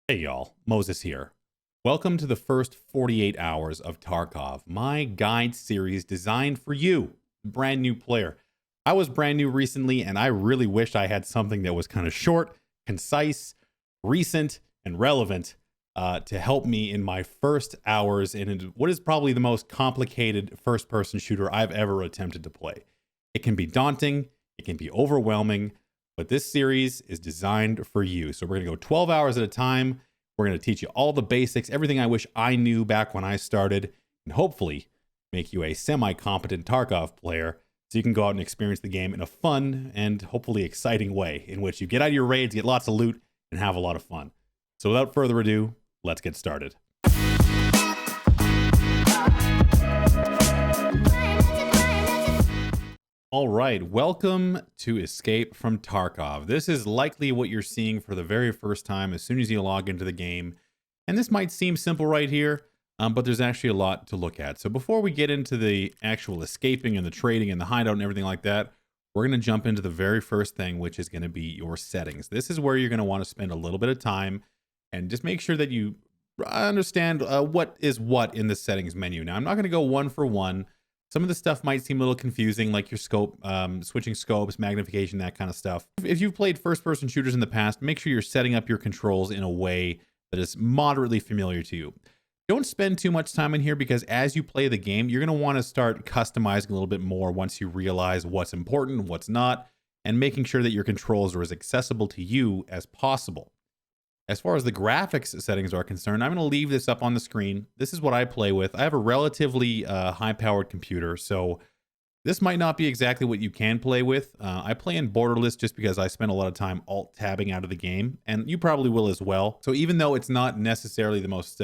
Hey y'all, Moses here. Welcome to the first 48 hours of Tarkov, my guide series designed for you, brand new player. I was brand new recently and I really wished I had something that was kind of short, concise, recent, and relevant to help me in my first hours in what is probably the most complicated first person shooter I've ever attempted to play. It can be daunting, it can be overwhelming, but this series is designed for you. So we're going to go 12 hours at a time. We're going to teach you all the basics, everything I wish I knew back when I started, and hopefully make you a semi-competent Tarkov player so you can go out and experience the game in a fun and hopefully exciting way in which you get out of your raids, get lots of loot, and have a lot of fun. So without further ado, let's get started. All right, welcome to Escape from Tarkov. This is likely what you're seeing for the very first time as soon as you log into the game. And this might seem simple right here, but there's actually a lot to look at. So before we get into the actual escaping and the trading and the hideout and everything like that, we're going to jump into the very first thing, which is going to be your settings. This is where you're going to want to spend a little bit of time and just make sure that you understand what is what in the settings menu. Now, I'm not going to go one for one. Some of the stuff might seem a little confusing, like your scope, switching scopes, magnification, that kind of stuff. If you've played first-person shooters in the past, make sure you're setting up your controls in a way that is moderately familiar to you. Don't spend too much time in here because as you play the game, you're going to want to start customizing a little bit more once you realize what's important, what's not, and making sure that your controls are as accessible to you as possible. As far as the graphics settings are concerned, I'm going to leave this up on the screen. This is what I play with. I have a relatively high-powered computer, so this might not be exactly what you can play with. I play in borderless just because I spend a lot of time alt-tabbing out of the game, and you probably will as well. So even though it's not necessarily the most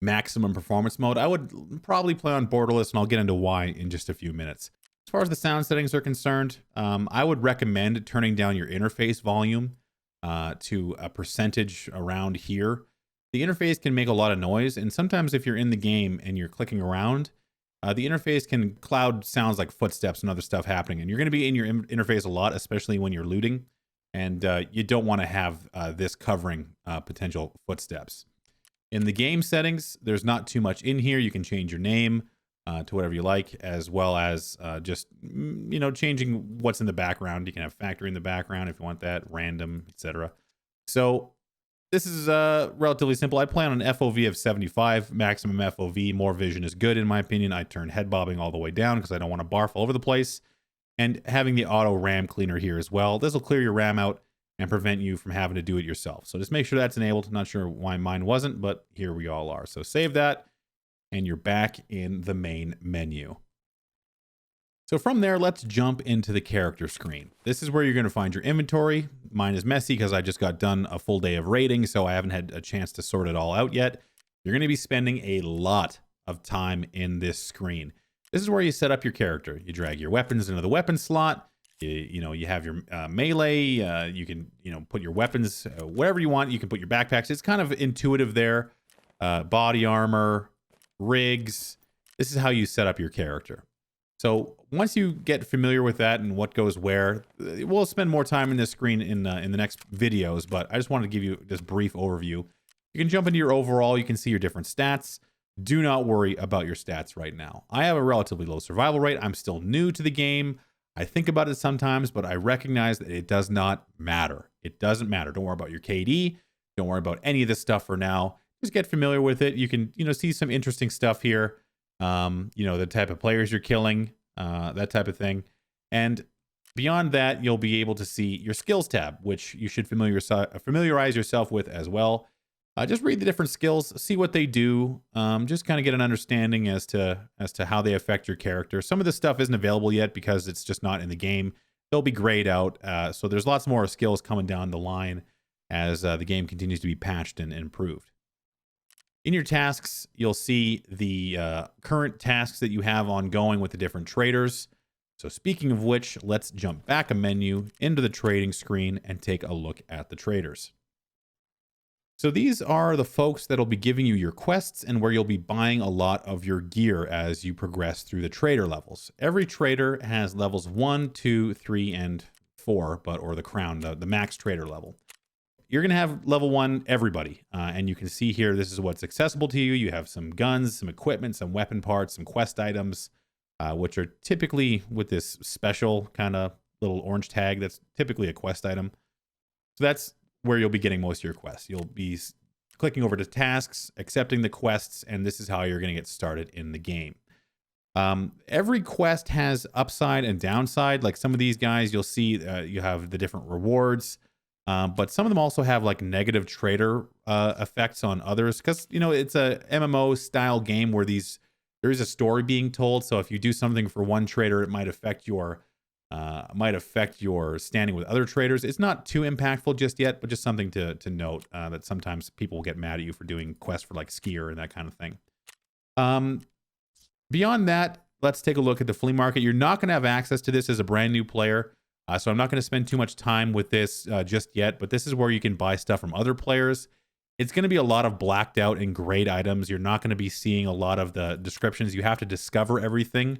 maximum performance mode, I would probably play on borderless, and I'll get into why in just a few minutes. As far as the sound settings are concerned, I would recommend turning down your interface volume to a percentage around here. The interface can make a lot of noise, and sometimes if you're in the game and you're clicking around, the interface can cloud sounds like footsteps and other stuff happening, and you're going to be in your interface a lot, especially when you're looting, and you don't want to have this covering potential footsteps. In the game settings, there's not too much in here. You can change your name to whatever you like, as well as just, changing what's in the background. You can have factory in the background if you want that, random, etc. So this is relatively simple. I play on an FOV of 75, maximum FOV. More vision is good in my opinion. I turn head bobbing all the way down because I don't want to barf all over the place. And having the auto RAM cleaner here as well. This will clear your RAM out and prevent you from having to do it yourself. So just make sure that's enabled. Not sure why mine wasn't, but here we all are. So save that, and you're back in the main menu. So from there, let's jump into the character screen. This is where you're going to find your inventory. Mine is messy because I just got done a full day of raiding, so I haven't had a chance to sort it all out yet. You're going to be spending a lot of time in this screen. This is where you set up your character. You drag your weapons into the weapon slot. You have your melee. You can, put your weapons wherever you want. You can put your backpacks. It's kind of intuitive there. Body armor, rigs. This is how you set up your character. So once you get familiar with that and what goes where, we'll spend more time in this screen in the next videos, but I just wanted to give you this brief overview. You can jump into your overall. You can see your different stats. Do not worry about your stats right now. I have a relatively low survival rate. I'm still new to the game. I think about it sometimes, but I recognize that it does not matter. It doesn't matter. Don't worry about your KD. Don't worry about any of this stuff for now. Just get familiar with it. You can, see some interesting stuff here. The type of players you're killing, that type of thing. And beyond that, you'll be able to see your skills tab, which you should familiarize yourself with as well. Just read the different skills, see what they do. Just kind of get an understanding as to how they affect your character. Some of this stuff isn't available yet because it's just not in the game. They'll be grayed out. So there's lots more skills coming down the line as the game continues to be patched and improved. In your tasks, you'll see the current tasks that you have ongoing with the different traders. So speaking of which, let's jump back a menu into the trading screen and take a look at the traders. So these are the folks that'll be giving you your quests and where you'll be buying a lot of your gear as you progress through the trader levels. Every trader has levels 1, 2, 3, and 4, or the crown, the max trader level. you're going to have level 1 everybody. And you can see here, this is what's accessible to you. You have some guns, some equipment, some weapon parts, some quest items, which are typically with this special kind of little orange tag. That's typically a quest item. So that's where you'll be getting most of your quests. You'll be clicking over to tasks, accepting the quests, and this is how you're going to get started in the game. Every quest has upside and downside. Like some of these guys, you'll see you have the different rewards, but some of them also have like negative trader effects on others, because it's a MMO style game where there is a story being told. So if you do something for one trader, it might affect your standing with other traders. It's not too impactful just yet, but just something to note, that sometimes people will get mad at you for doing quests for like skier and that kind of thing. Beyond that, let's take a look at the flea market. You're not going to have access to this as a brand new player, so I'm not going to spend too much time with this just yet, but this is where you can buy stuff from other players. It's going to be a lot of blacked out and grayed items. You're not going to be seeing a lot of the descriptions. You have to discover everything.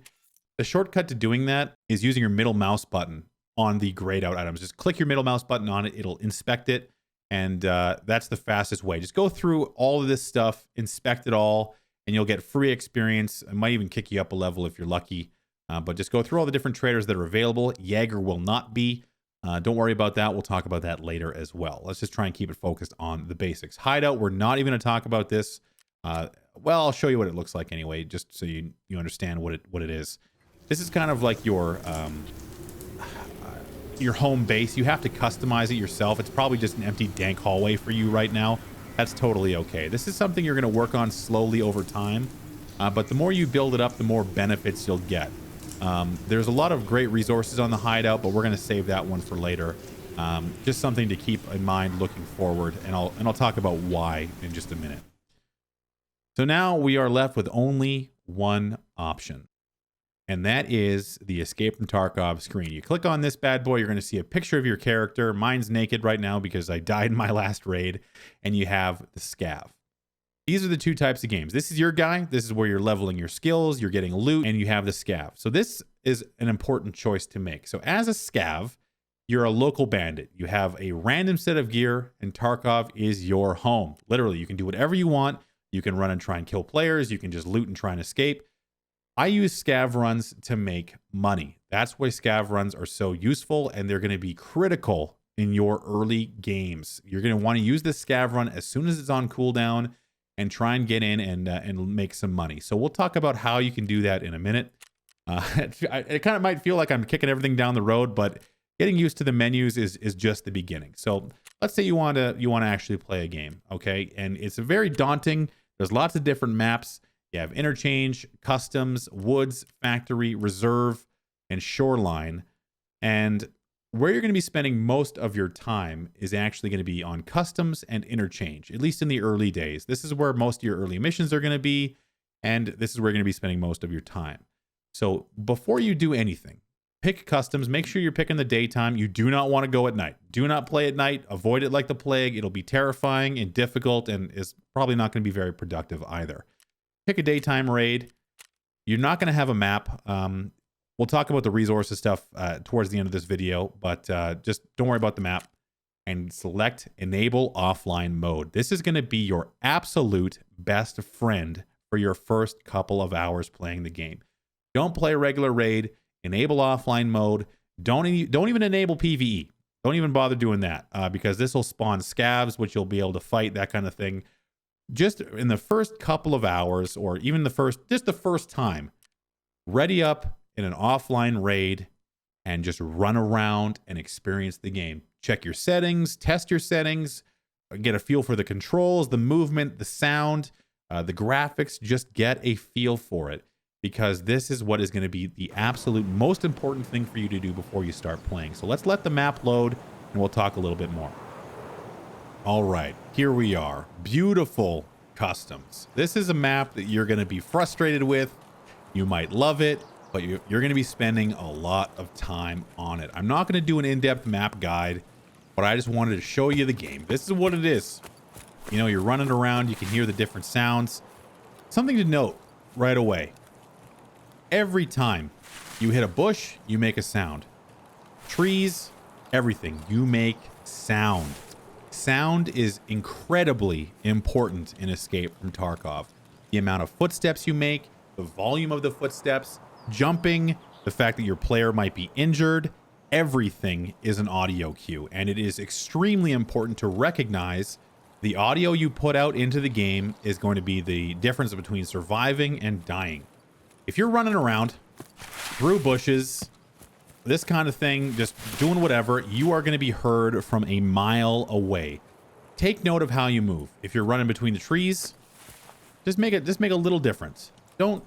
The shortcut to doing that is using your middle mouse button on the grayed out items. Just click your middle mouse button on it. It'll inspect it, and that's the fastest way. Just go through all of this stuff, inspect it all, and you'll get free experience. It might even kick you up a level if you're lucky. But just go through all the different traders that are available. Jaeger will not be. Don't worry about that. We'll talk about that later as well. Let's just try and keep it focused on the basics. Hideout, we're not even going to talk about this. Well, I'll show you what it looks like anyway, just so you understand what it is. This is kind of like your home base. You have to customize it yourself. It's probably just an empty dank hallway for you right now. That's totally okay. This is something you're going to work on slowly over time, but the more you build it up, the more benefits you'll get. There's a lot of great resources on the hideout, but we're going to save that one for later. Just something to keep in mind looking forward, and I'll talk about why in just a minute. So now we are left with only one option, and that is the Escape from Tarkov screen. You click on this bad boy, you're going to see a picture of your character. Mine's naked right now because I died in my last raid, and you have the scav. These are the two types of games. This is your guy. This is where you're leveling your skills, you're getting loot, and you have the scav. So this is an important choice to make. So as a scav, you're a local bandit. You have a random set of gear, and Tarkov is your home. Literally, you can do whatever you want. You can run and try and kill players. You can just loot and try and escape. I use scav runs to make money. That's why scav runs are so useful, and they're going to be critical in your early games. You're going to want to use this scav run as soon as it's on cooldown and try and get in and make some money. So we'll talk about how you can do that in a minute. It kind of might feel like I'm kicking everything down the road, but getting used to the menus is just the beginning. So let's say you want to actually play a game, okay? And it's very daunting. There's lots of different maps. You have interchange, customs, woods, factory, reserve, and shoreline. And where you're going to be spending most of your time is actually going to be on customs and interchange, at least in the early days. This is where most of your early missions are going to be, and this is where you're going to be spending most of your time. So before you do anything, pick customs. Make sure you're picking the daytime. You do not want to go at night. Do not play at night. Avoid it like the plague. It'll be terrifying and difficult, and is probably not going to be very productive either. Pick a daytime raid. You're not going to have a map. We'll talk about the resources stuff towards the end of this video, but just don't worry about the map, and select Enable Offline Mode. This is going to be your absolute best friend for your first couple of hours playing the game. Don't play a regular raid. Enable Offline Mode. Don't even enable PvE. Don't even bother doing that because this will spawn scavs, which you'll be able to fight, that kind of thing. Just in the first couple of hours, or even the first time, ready up in an offline raid and just run around and experience the game. Check your settings, test your settings, get a feel for the controls, the movement, the sound, the graphics. Just get a feel for it, because this is what is going to be the absolute most important thing for you to do before you start playing. So let's let the map load and we'll talk a little bit more. All right, here we are. Beautiful customs. This is a map that you're going to be frustrated with. You might love it, but you're going to be spending a lot of time on it. I'm not going to do an in-depth map guide, but I just wanted to show you the game. This is what it is. You know, you're running around. You can hear the different sounds. Something to note right away. Every time you hit a bush, you make a sound. Trees, everything, you make sound. Sound is incredibly important in Escape from Tarkov. The amount of footsteps you make, the volume of the footsteps, jumping, the fact that your player might be injured, everything is an audio cue. And it is extremely important to recognize the audio you put out into the game is going to be the difference between surviving and dying. If you're running around through bushes, this kind of thing, just doing whatever, you are going to be heard from a mile away. Take note of how you move. If you're running between the trees, just make a little difference. Don't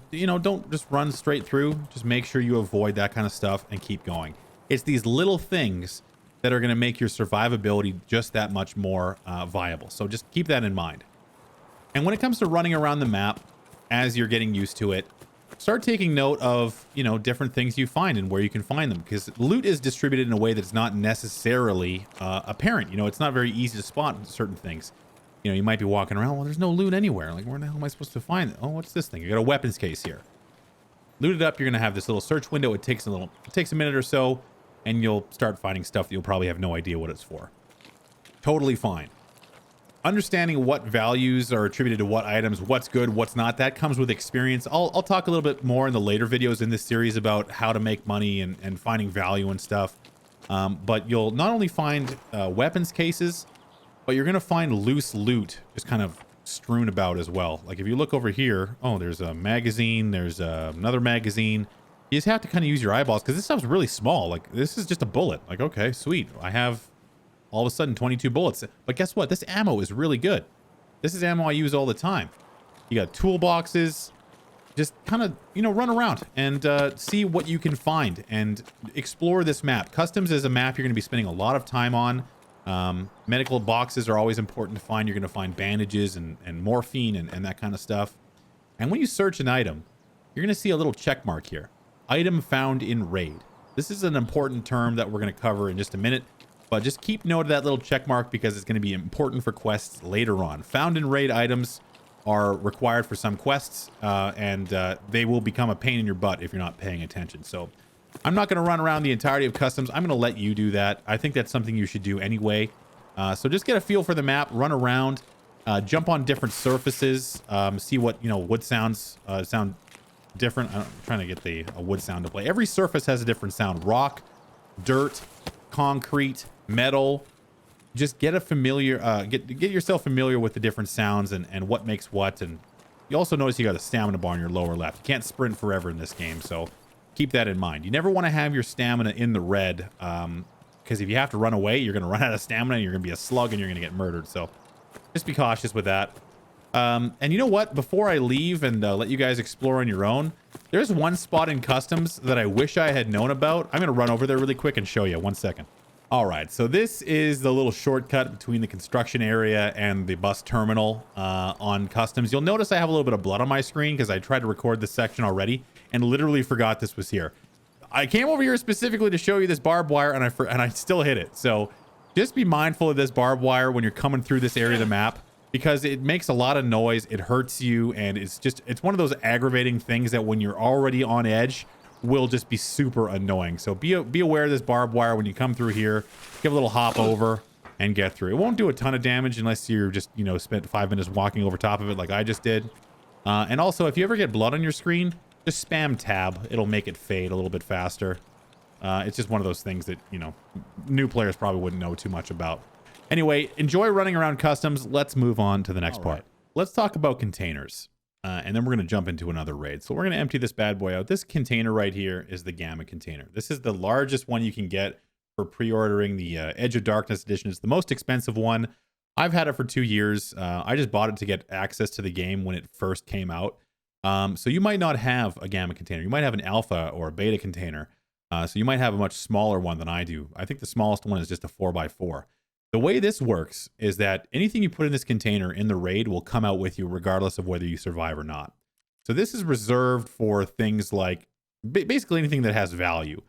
just run straight through. Just make sure you avoid that kind of stuff and keep going. It's these little things that are going to make your survivability just that much more viable. So just keep that in mind. And when it comes to running around the map, as you're getting used to it, start taking note of, different things you find and where you can find them, because loot is distributed in a way that's not necessarily apparent. It's not very easy to spot certain things. You might be walking around, well, there's no loot anywhere. Like, where the hell am I supposed to find it? Oh, what's this thing? You got a weapons case here. Loot it up. You're going to have this little search window. It takes a minute or so, and you'll start finding stuff that you'll probably have no idea what it's for. Totally fine. Understanding what values are attributed to what items, what's good, what's not, that comes with experience. I'll talk a little bit more in the later videos in this series about how to make money and finding value and stuff. But you'll not only find weapons cases, but you're going to find loose loot just kind of strewn about as well. Like if you look over here, oh, there's a magazine, there's another magazine. You just have to kind of use your eyeballs because this stuff's really small. Like this is just a bullet. Like, okay, sweet. I have all of a sudden 22 bullets. But guess what? This ammo is really good. This is ammo I use all the time. You got toolboxes. Just kind of, run around and see what you can find and explore this map. Customs is a map you're going to be spending a lot of time on. Medical boxes are always important to find. You're going to find bandages and morphine and that kind of stuff. And when you search an item, you're going to see a little check mark here. Item found in raid. This is an important term that we're going to cover in just a minute. But just keep note of that little check mark because it's going to be important for quests later on. Found in raid items are required for some quests, and they will become a pain in your butt if you're not paying attention. So I'm not going to run around the entirety of customs. I'm going to let you do that. I think that's something you should do anyway. So just get a feel for the map, run around, jump on different surfaces, see what, wood sounds sound different. I'm trying to get a wood sound to play. Every surface has a different sound. Rock, dirt, concrete, metal. Just get a familiar get yourself familiar with the different sounds and what makes what. And you also notice you got a stamina bar on your lower left. You can't sprint forever in this game, so keep that in mind. You never want to have your stamina in the red, because if you have to run away, you're going to run out of stamina and you're going to be a slug and you're going to get murdered. So just be cautious with that. And you know what? Before I leave and let you guys explore on your own, there's one spot in customs that I wish I had known about. I'm going to run over there really quick and show you. 1 second. All right, so this is the little shortcut between the construction area and the bus terminal on customs. You'll notice I have a little bit of blood on my screen because I tried to record this section already and literally forgot this was here. I came over here specifically to show you this barbed wire and I still hit it. So just be mindful of this barbed wire when you're coming through this area of the map because it makes a lot of noise, it hurts you, and it's one of those aggravating things that when you're already on edge will just be super annoying. So be aware of this barbed wire when you come through here. Give a little hop over and get through. It won't do a ton of damage unless you're just, spent 5 minutes walking over top of it like I just did. And also, if you ever get blood on your screen, just spam tab. It'll make it fade a little bit faster. It's just one of those things that, new players probably wouldn't know too much about. Anyway, enjoy running around customs. Let's move on to the next part. Let's talk about containers. And then we're going to jump into another raid. So we're going to empty this bad boy out. This container right here is the Gamma container. This is the largest one you can get for pre-ordering the Edge of Darkness edition. It's the most expensive one. I've had it for 2 years. I just bought it to get access to the game when it first came out. So you might not have a Gamma container. You might have an Alpha or a Beta container. So you might have a much smaller one than I do. I think the smallest one is just a 4x4. The way this works is that anything you put in this container in the raid will come out with you regardless of whether you survive or not. So this is reserved for things like basically anything that has value.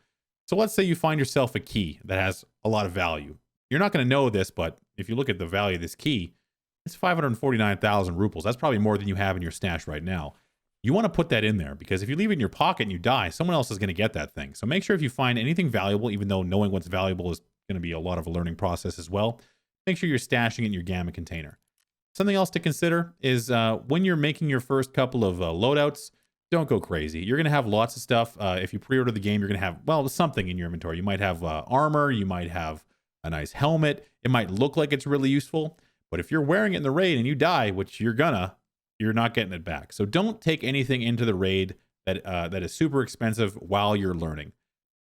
So let's say you find yourself a key that has a lot of value. You're not going to know this, but if you look at the value of this key, it's 549,000 rupees. That's probably more than you have in your stash right now. You want to put that in there because if you leave it in your pocket and you die, someone else is going to get that thing. So make sure if you find anything valuable, even though knowing what's valuable is going to be a lot of a learning process as well, make sure you're stashing it in your gamma container. Something else to consider is when you're making your first couple of loadouts, don't go crazy. You're going to have lots of stuff. If you pre-order the game, you're going to have, well, something in your inventory. You might have armor. You might have a nice helmet. It might look like it's really useful. But if you're wearing it in the raid and you die, which you're not getting it back. So don't take anything into the raid that is super expensive while you're learning.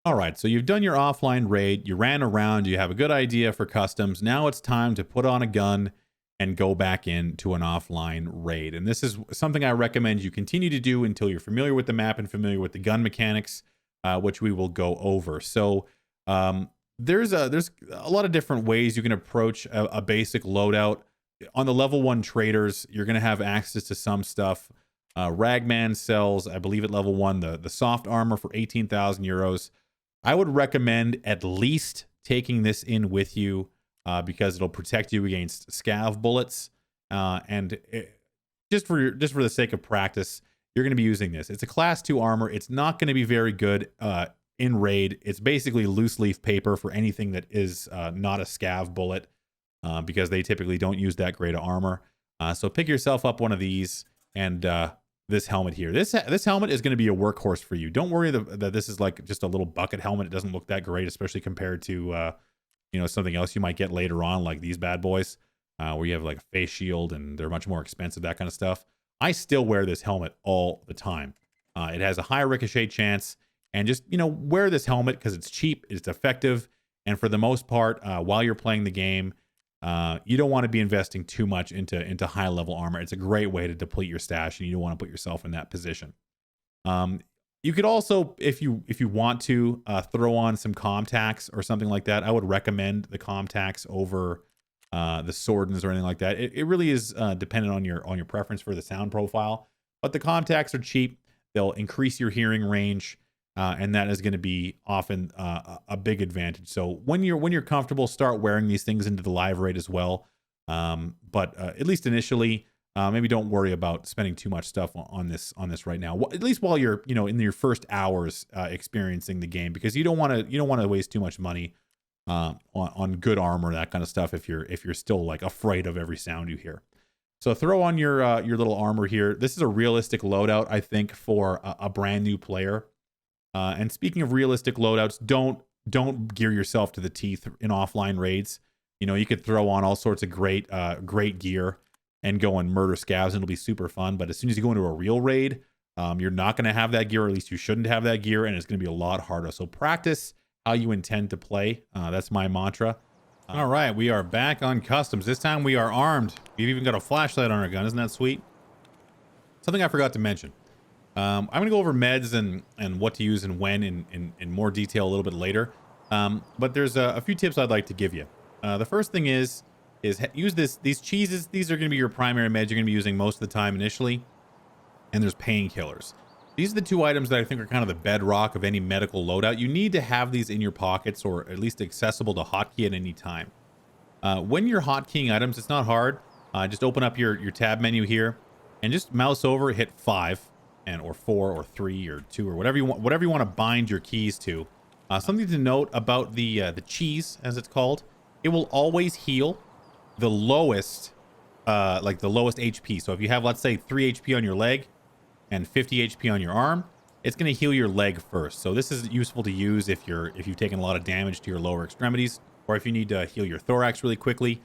All right, so you've done your offline raid. You ran around. You have a good idea for customs. Now it's time to put on a gun and go back into an offline raid. And this is something I recommend you continue to do until you're familiar with the map and familiar with the gun mechanics, which we will go over. So there's a lot of different ways you can approach a basic loadout. On the level 1 traders, you're going to have access to some stuff. Ragman sells, I believe at level 1, the soft armor for 18,000 euros. I would recommend at least taking this in with you because it'll protect you against scav bullets. Just for the sake of practice, you're going to be using this. It's a class 2 armor. It's not going to be very good in raid. It's basically loose leaf paper for anything that is not a scav bullet because they typically don't use that grade of armor. So pick yourself up one of these and this helmet here. This helmet is going to be a workhorse for you. Don't worry that this is like just a little bucket helmet. It doesn't look that great, especially compared to something else you might get later on, like these bad boys, where you have like a face shield and they're much more expensive, that kind of stuff. I still wear this helmet all the time. It has a high ricochet chance, and just, wear this helmet because it's cheap, it's effective, and for the most part, while you're playing the game, you don't want to be investing too much into high level armor. It's a great way to deplete your stash, and you don't want to put yourself in that position. You could also, if you want to, throw on some Comtacs or something like that. I would recommend the Comtacs over the Swordens or anything like that. It really is dependent on your preference for the sound profile. But the Comtacs are cheap. They'll increase your hearing range, and that is going to be often a big advantage. So when you're comfortable, start wearing these things into the live raid as well. But at least initially, maybe don't worry about spending too much stuff on this right now. At least while you're in your first hours experiencing the game, because you don't want to waste too much money on good armor, that kind of stuff. If you're still like afraid of every sound you hear. So throw on your little armor here. This is a realistic loadout, I think, for a brand new player. And speaking of realistic loadouts, don't gear yourself to the teeth in offline raids. You could throw on all sorts of great gear and go and murder scavs, and it'll be super fun. But as soon as you go into a real raid, you're not going to have that gear, or at least you shouldn't have that gear, and it's going to be a lot harder. So practice how you intend to play. That's my mantra. All right, we are back on customs. This time we are armed. We've even got a flashlight on our gun. Isn't that sweet? Something I forgot to mention. I'm going to go over meds and what to use and when in more detail a little bit later. But there's a few tips I'd like to give you. The first thing is use these cheeses. These are going to be your primary meds you're going to be using most of the time initially. And there's painkillers. These are the two items that I think are kind of the bedrock of any medical loadout. You need to have these in your pockets, or at least accessible to hotkey at any time. When you're hotKeying items, it's not hard. Just open up your tab menu here and just mouse over, hit 5 or 4 or 3 or 2 or whatever you want to bind your keys to. Something to note about the cheese, as it's called, it will always heal the lowest, like the lowest HP. So if you have, let's say, 3 HP on your leg and 50 HP on your arm, it's going to heal your leg first. So this is useful to use if you've taken a lot of damage to your lower extremities, or if you need to heal your thorax really quickly.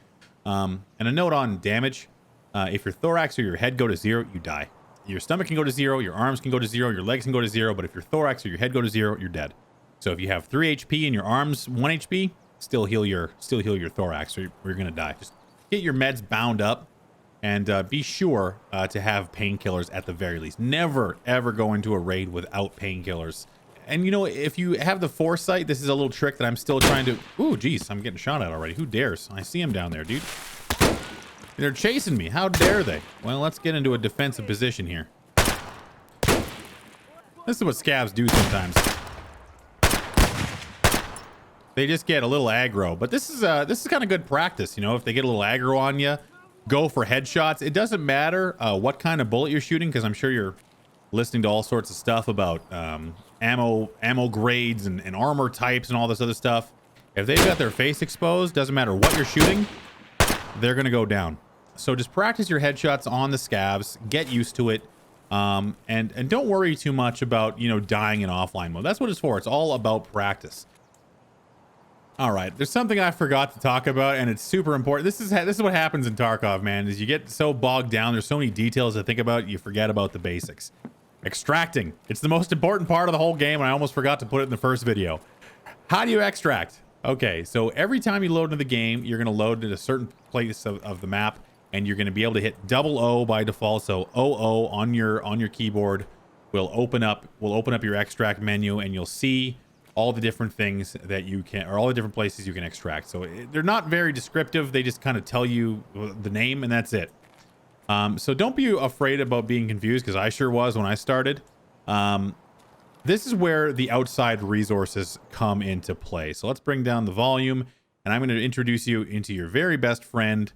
And a note on damage: if your thorax or your head go to 0, you die. Your stomach can go to 0, your arms can go to 0, your legs can go to 0, but if your thorax or your head go to 0, you're dead. So if you have 3 HP and your arms 1 HP, still heal your thorax, or you're gonna die. Just get your meds bound up, and be sure to have painkillers at the very least. Never ever go into a raid without painkillers. And if you have the foresight, this is a little trick that I'm still trying to. Ooh, geez, I'm getting shot at already. Who dares? I see him down there, dude. They're chasing me. How dare they? Well, let's get into a defensive position here. This is what scavs do sometimes. They just get a little aggro, but this is kind of good practice. If they get a little aggro on you, go for headshots. It doesn't matter what kind of bullet you're shooting, because I'm sure you're listening to all sorts of stuff about ammo grades and armor types and all this other stuff. If they've got their face exposed, doesn't matter what you're shooting, they're going to go down. So just practice your headshots on the scavs, get used to it, and don't worry too much about, you know, dying in offline mode. That's what it's for. It's all about practice. All right, there's something I forgot to talk about, and it's super important. This is what happens in Tarkov, man, is you get so bogged down. There's so many details to think about, you forget about the basics. Extracting. It's the most important part of the whole game, and I almost forgot to put it in the first video. How do you extract? Okay, so every time you load into the game, you're going to load into a certain place of the map, and you're going to be able to hit double O by default. So OO on your keyboard will open up your extract menu, and you'll see all the different things that you can, or all the different places you can extract. So they're not very descriptive. They just kind of tell you the name, and that's it. So don't be afraid about being confused, because I sure was when I started. This is where the outside resources come into play. So let's bring down the volume, and I'm going to introduce you into your very best friend,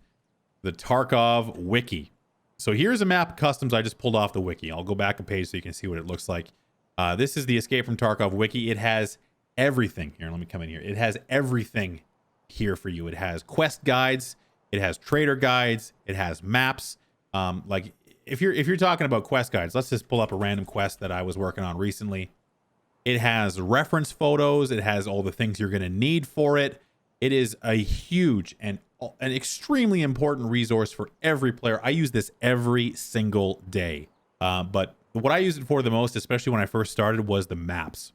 the Tarkov wiki. So here's a map of customs I just pulled off the wiki. I'll go back a page so you can see what it looks like. This is the Escape from Tarkov wiki. It has everything here. Let me come in here. It has everything here for you. It has quest guides. It has trader guides. It has maps. Like if you're talking about quest guides, let's just pull up a random quest that I was working on recently. It has reference photos. It has all the things you're going to need for it. It is a huge and an extremely important resource for every player. I use this every single day. But what I use it for the most, especially when I first started, was the maps.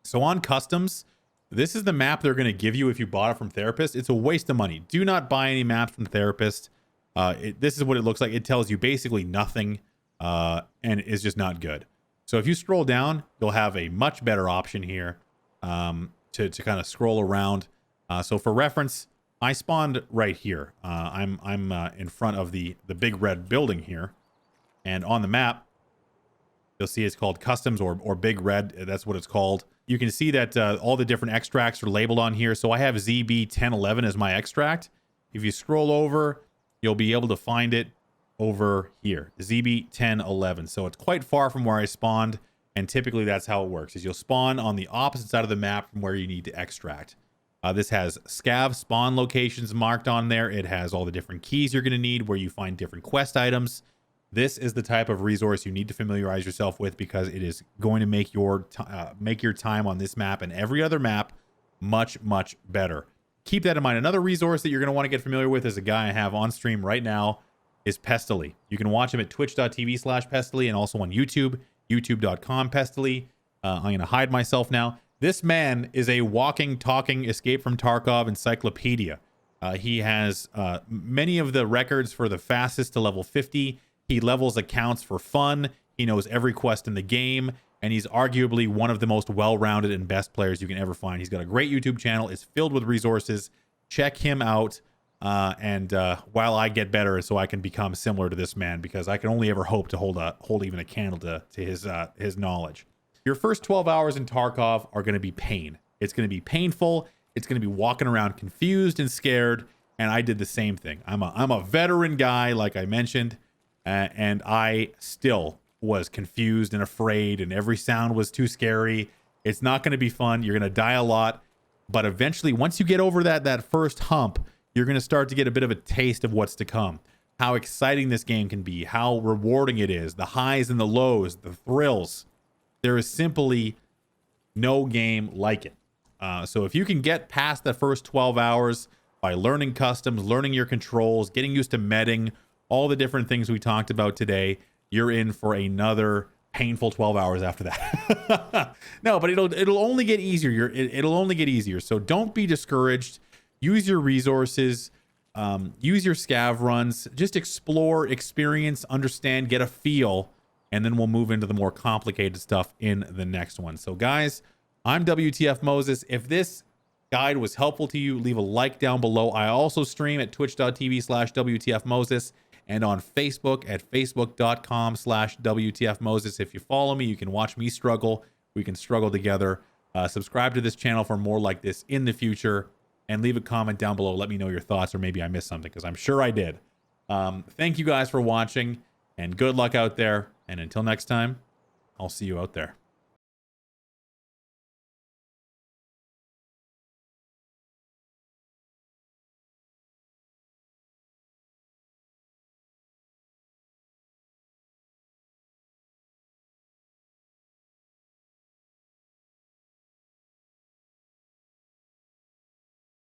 So on customs, this is the map they're going to give you if you bought it from Therapist. It's a waste of money. Do not buy any maps from Therapist. This is what it looks like. It tells you basically nothing, and is just not good. So if you scroll down, you'll have a much better option here to kind of scroll around. So for reference, I spawned right here. I'm in front of the big red building here, and on the map, you'll see it's called Customs or Big Red. That's what it's called. You can see that all the different extracts are labeled on here. So I have ZB1011 as my extract. If you scroll over, you'll be able to find it over here, ZB1011. So it's quite far from where I spawned, and typically that's how it works, is you'll spawn on the opposite side of the map from where you need to extract. This has scav spawn locations marked on there. It has all the different keys you're going to need, where you find different quest items. This is the type of resource you need to familiarize yourself with, because it is going to make your time on this map and every other map much, much better. Keep that in mind. Another resource that you're going to want to get familiar with is a guy I have on stream right now is Pestily. You can watch him at twitch.tv/Pestily and also on YouTube, youtube.com/Pestily. I'm going to hide myself now. This man is a walking, talking Escape from Tarkov encyclopedia. He has many of the records for the fastest to level 50. He levels accounts for fun. He knows every quest in the game, and he's arguably one of the most well-rounded and best players you can ever find. He's got a great YouTube channel. It's filled with resources. Check him out. While I get better, so I can become similar to this man, because I can only ever hope to hold even a candle to his knowledge. Your first 12 hours in Tarkov are going to be pain. It's going to be painful. It's going to be walking around confused and scared. And I did the same thing. I'm a veteran guy, like I mentioned. And I still was confused and afraid, and every sound was too scary. It's not going to be fun. You're going to die a lot. But eventually, once you get over that first hump, you're going to start to get a bit of a taste of what's to come. How exciting this game can be, how rewarding it is, the highs and the lows, the thrills. There is simply no game like it. So if you can get past the first 12 hours by learning customs, learning your controls, getting used to medding, all the different things we talked about today, you're in for another painful 12 hours after that. No, but it'll only get easier. It'll only get easier. So don't be discouraged. Use your resources. Use your scav runs. Just explore, experience, understand, get a feel, and then we'll move into the more complicated stuff in the next one. So guys, I'm WTF Moses. If this guide was helpful to you, leave a like down below. I also stream at twitch.tv/WTFMoses and on Facebook at facebook.com/WTFMoses. If you follow me, you can watch me struggle. We can struggle together. Subscribe to this channel for more like this in the future, and leave a comment down below. Let me know your thoughts, or maybe I missed something, because I'm sure I did. Thank you guys for watching, and good luck out there. And until next time, I'll see you out there.